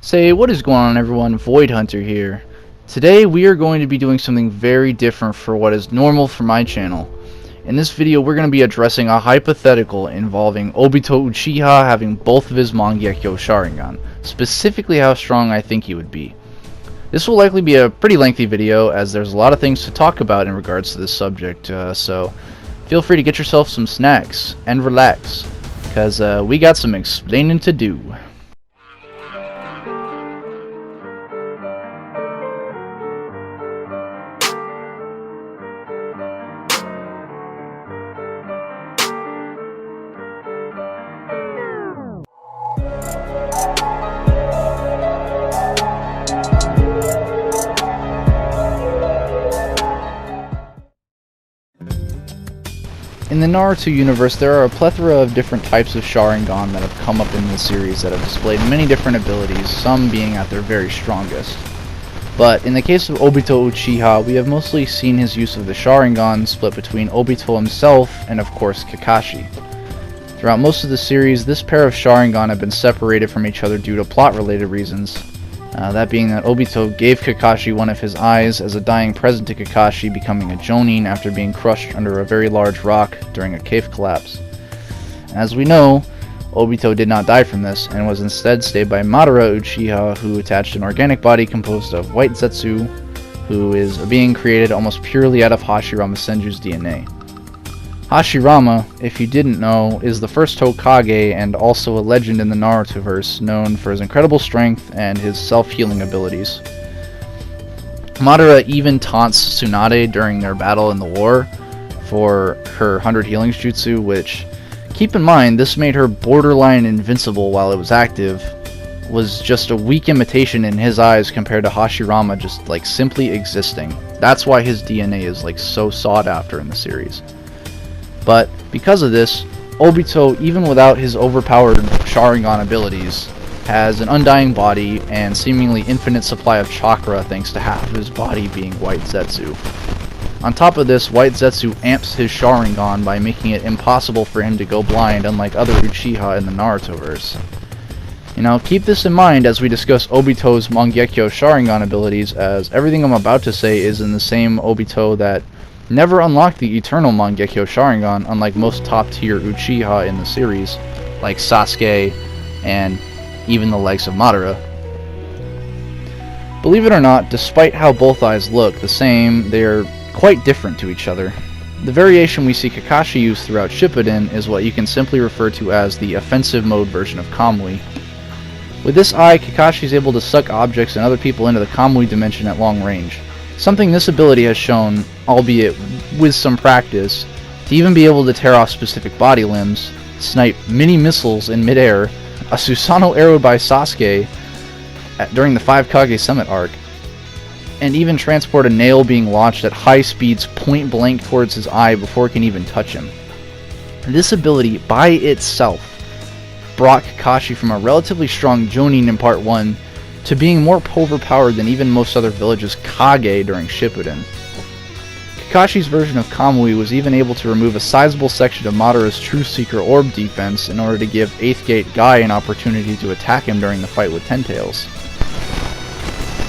Say, what is going on everyone, Void Hunter here. Today we are going to be doing something very different for what is normal for my channel. In this video we're going to be addressing a hypothetical involving Obito Uchiha having both of his Mangekyo Sharingan, specifically how strong I think he would be. This will likely be a pretty lengthy video as there's a lot of things to talk about in regards to this subject, so feel free to get yourself some snacks and relax, because we got some explaining to do. In the Naruto universe, there are a plethora of different types of Sharingan that have come up in the series that have displayed many different abilities, some being at their very strongest. But in the case of Obito Uchiha, we have mostly seen his use of the Sharingan split between Obito himself and of course Kakashi. Throughout most of the series, this pair of Sharingan have been separated from each other due to plot-related reasons. That being that Obito gave Kakashi one of his eyes as a dying present to Kakashi becoming a Jonin after being crushed under a very large rock during a cave collapse. As we know, Obito did not die from this and was instead saved by Madara Uchiha, who attached an organic body composed of white Zetsu, who is a being created almost purely out of Hashirama Senju's DNA. Hashirama, if you didn't know, is the first Hokage and also a legend in the Narutoverse, known for his incredible strength and his self-healing abilities. Madara even taunts Tsunade during their battle in the war for her 100 healings jutsu, which, keep in mind, this made her borderline invincible while it was active, was just a weak imitation in his eyes compared to Hashirama just like simply existing. That's why his DNA is like so sought after in the series. But because of this, Obito, even without his overpowered Sharingan abilities, has an undying body and seemingly infinite supply of chakra thanks to half of his body being white Zetsu. On top of this, white Zetsu amps his Sharingan by making it impossible for him to go blind, unlike other Uchiha in the Narutoverse. Keep this in mind as we discuss Obito's Mangekyo Sharingan abilities, as everything I'm about to say is in the same Obito that never unlocked the eternal Mangekyo Sharingan, unlike most top-tier Uchiha in the series, like Sasuke and even the likes of Madara. Believe it or not, despite how both eyes look the same, they're quite different to each other. The variation we see Kakashi use throughout Shippuden is what you can simply refer to as the offensive mode version of Kamui. With this eye, Kakashi is able to suck objects and other people into the Kamui dimension at long range. Something this ability has shown, albeit with some practice, to even be able to tear off specific body limbs, snipe mini missiles in midair, a Susanoo arrow by Sasuke during the 5 Kage Summit arc, and even transport a nail being launched at high speeds point blank towards his eye before it can even touch him. This ability by itself brought Kakashi from a relatively strong Jonin in Part 1 to being more overpowered than even most other villages' Kage during Shippuden. Kakashi's version of Kamui was even able to remove a sizable section of Madara's True Seeker Orb defense in order to give 8th Gate Guy an opportunity to attack him during the fight with Ten Tails.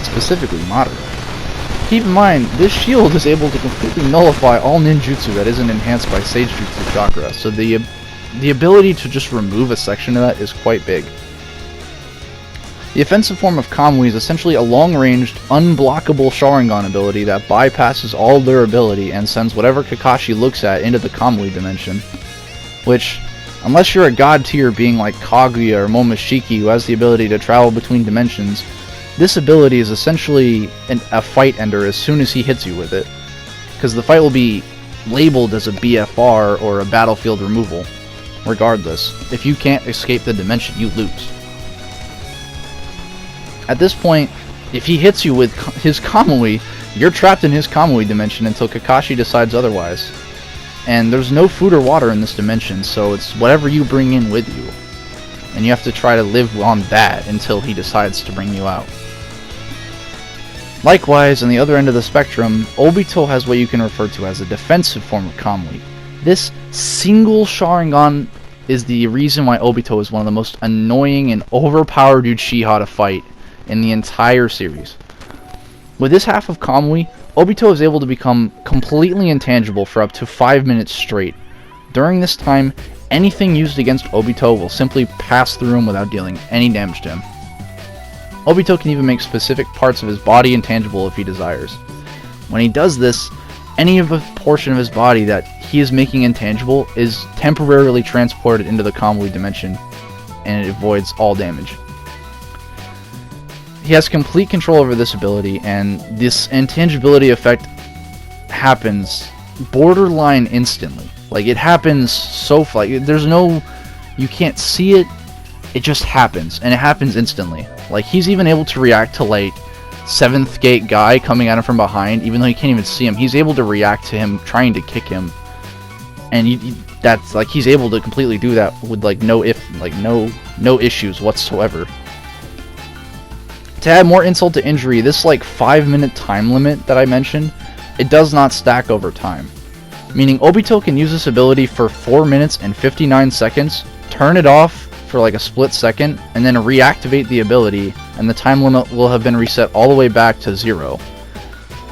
Specifically Madara. Keep in mind, this shield is able to completely nullify all ninjutsu that isn't enhanced by Sage Jutsu Chakra, so the ability to just remove a section of that is quite big. The offensive form of Kamui is essentially a long-ranged, unblockable Sharingan ability that bypasses all durability and sends whatever Kakashi looks at into the Kamui dimension. Which, unless you're a god tier being like Kaguya or Momoshiki who has the ability to travel between dimensions, this ability is essentially a fight ender as soon as he hits you with it, because the fight will be labeled as a BFR or a battlefield removal. Regardless, if you can't escape the dimension, you lose. At this point, if he hits you with his Kamui, you're trapped in his Kamui dimension until Kakashi decides otherwise. And there's no food or water in this dimension, so it's whatever you bring in with you. And you have to try to live on that until he decides to bring you out. Likewise, on the other end of the spectrum, Obito has what you can refer to as a defensive form of Kamui. This single Sharingan is the reason why Obito is one of the most annoying and overpowered Uchiha to fight, in the entire series. With this half of Kamui, Obito is able to become completely intangible for up to 5 minutes straight. During this time, anything used against Obito will simply pass through him without dealing any damage to him. Obito can even make specific parts of his body intangible if he desires. When he does this, any of a portion of his body that he is making intangible is temporarily transported into the Kamui dimension, and it avoids all damage. He has complete control over this ability, and this intangibility effect happens borderline instantly. Like, it happens so there's no, you can't see it, it just happens, and it happens instantly. Like, he's even able to react to, like, 7th gate guy coming at him from behind, even though he can't even see him. He's able to react to him trying to kick him, and that's, like, he's able to completely do that with, like, no issues whatsoever. To add more insult to injury, this, like, 5-minute time limit that I mentioned, it does not stack over time. Meaning Obito can use this ability for 4 minutes and 59 seconds, turn it off for like a split second, and then reactivate the ability, and the time limit will have been reset all the way back to 0.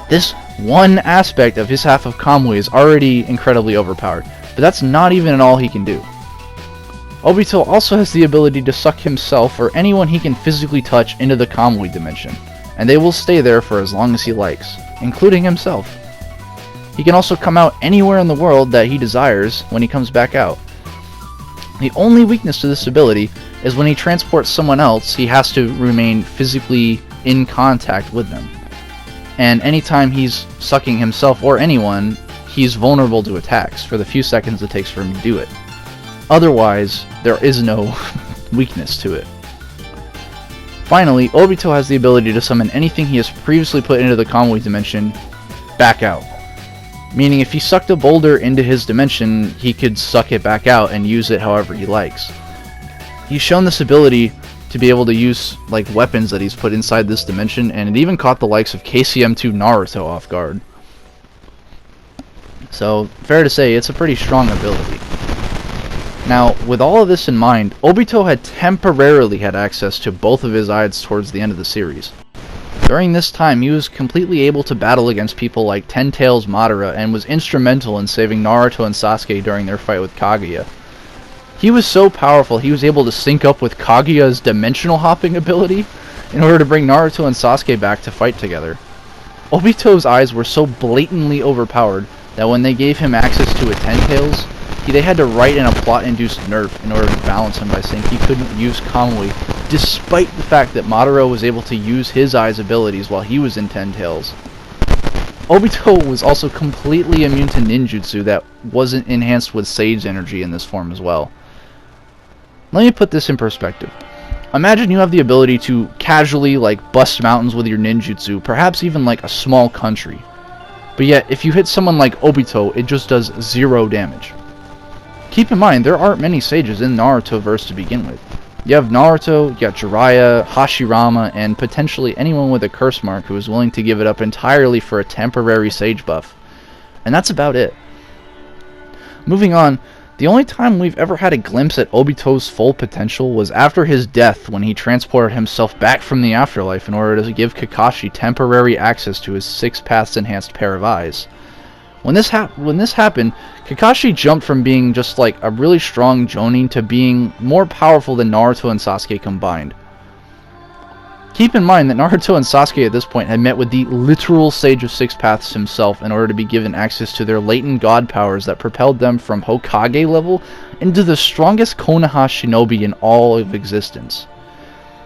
This one aspect of his half of Kamui is already incredibly overpowered, but that's not even all he can do. Obito also has the ability to suck himself or anyone he can physically touch into the Kamui dimension, and they will stay there for as long as he likes, including himself. He can also come out anywhere in the world that he desires when he comes back out. The only weakness to this ability is when he transports someone else, he has to remain physically in contact with them. And anytime he's sucking himself or anyone, he's vulnerable to attacks for the few seconds it takes for him to do it. Otherwise, there is no weakness to it. Finally, Obito has the ability to summon anything he has previously put into the Kamui dimension back out. Meaning if he sucked a boulder into his dimension, he could suck it back out and use it however he likes. He's shown this ability to be able to use like weapons that he's put inside this dimension, and it even caught the likes of KCM2 Naruto off guard. So, fair to say, it's a pretty strong ability. Now, with all of this in mind, Obito had temporarily had access to both of his eyes towards the end of the series. During this time, he was completely able to battle against people like Ten Tails Madara, and was instrumental in saving Naruto and Sasuke during their fight with Kaguya. He was so powerful, he was able to sync up with Kaguya's dimensional hopping ability in order to bring Naruto and Sasuke back to fight together. Obito's eyes were so blatantly overpowered that when they gave him access to a Ten Tails, they had to write in a plot-induced nerf in order to balance him by saying he couldn't use Kamui, despite the fact that Madara was able to use his eyes' abilities while he was in Ten Tails. Obito was also completely immune to ninjutsu that wasn't enhanced with Sage energy in this form as well. Let me put this in perspective. Imagine you have the ability to casually bust mountains with your ninjutsu, perhaps even like a small country. But yet, if you hit someone like Obito, it just does 0 damage. Keep in mind, there aren't many sages in Naruto-verse to begin with. You have Naruto, you got Jiraiya, Hashirama, and potentially anyone with a curse mark who is willing to give it up entirely for a temporary sage buff. And that's about it. Moving on, the only time we've ever had a glimpse at Obito's full potential was after his death, when he transported himself back from the afterlife in order to give Kakashi temporary access to his 6 paths enhanced pair of eyes. When this happened, Kakashi jumped from being just like a really strong Jonin to being more powerful than Naruto and Sasuke combined. Keep in mind that Naruto and Sasuke at this point had met with the literal Sage of 6 Paths himself in order to be given access to their latent god powers that propelled them from Hokage level into the strongest Konoha shinobi in all of existence.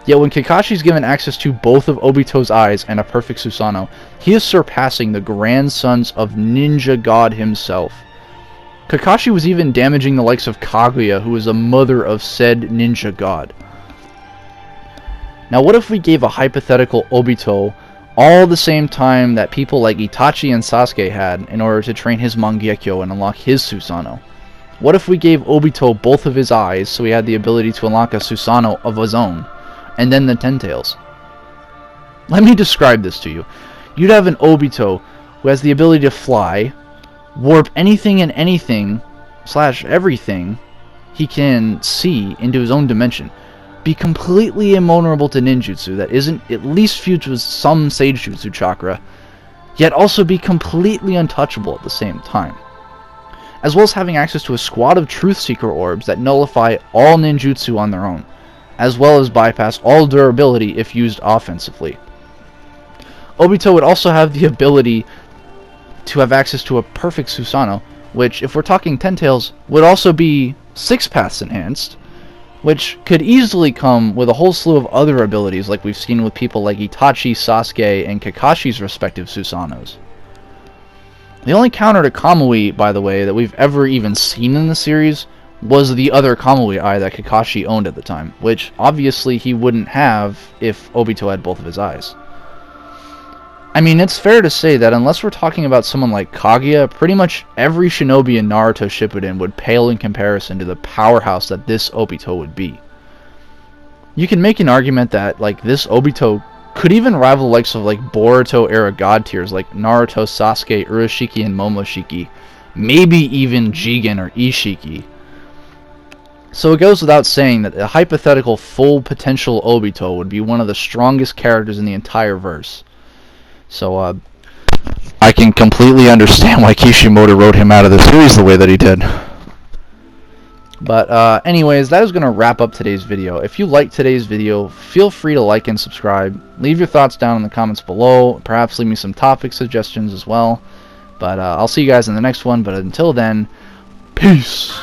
Yet when Kakashi's given access to both of Obito's eyes and a perfect Susanoo, he is surpassing the grandsons of Ninja God himself. Kakashi was even damaging the likes of Kaguya, who is a mother of said Ninja God. Now what if we gave a hypothetical Obito all the same time that people like Itachi and Sasuke had in order to train his Mangekyo and unlock his Susanoo? What if we gave Obito both of his eyes so he had the ability to unlock a Susanoo of his own? And then the Ten Tails. Let me describe this to you. You'd have an Obito who has the ability to fly, warp anything and anything / everything he can see into his own dimension. be completely invulnerable to ninjutsu that isn't at least fused with some sage jutsu chakra, yet also be completely untouchable at the same time, as well as having access to a squad of truth seeker orbs that nullify all ninjutsu on their own, as well as bypass all durability if used offensively. Obito would also have the ability to have access to a perfect Susanoo, which, if we're talking Ten Tails, would also be 6 paths enhanced, which could easily come with a whole slew of other abilities like we've seen with people like Itachi, Sasuke, and Kakashi's respective Susanoo's. The only counter to Kamui, by the way, that we've ever even seen in the series was the other Kamui eye that Kakashi owned at the time, which obviously he wouldn't have if Obito had both of his eyes. I mean, it's fair to say that unless we're talking about someone like Kaguya, pretty much every shinobi in Naruto Shippuden would pale in comparison to the powerhouse that this Obito would be. You can make an argument that, like, this Obito could even rival the likes of, like, Boruto era god tiers like Naruto, Sasuke, Urashiki, and Momoshiki, maybe even Jigen or Ishiki. So it goes without saying that a hypothetical full potential Obito would be one of the strongest characters in the entire verse. So, I can completely understand why Kishimoto wrote him out of the series the way that he did. But, anyways, that is going to wrap up today's video. If you liked today's video, feel free to like and subscribe. Leave your thoughts down in the comments below. Perhaps leave me some topic suggestions as well. But, I'll see you guys in the next one. But until then, peace!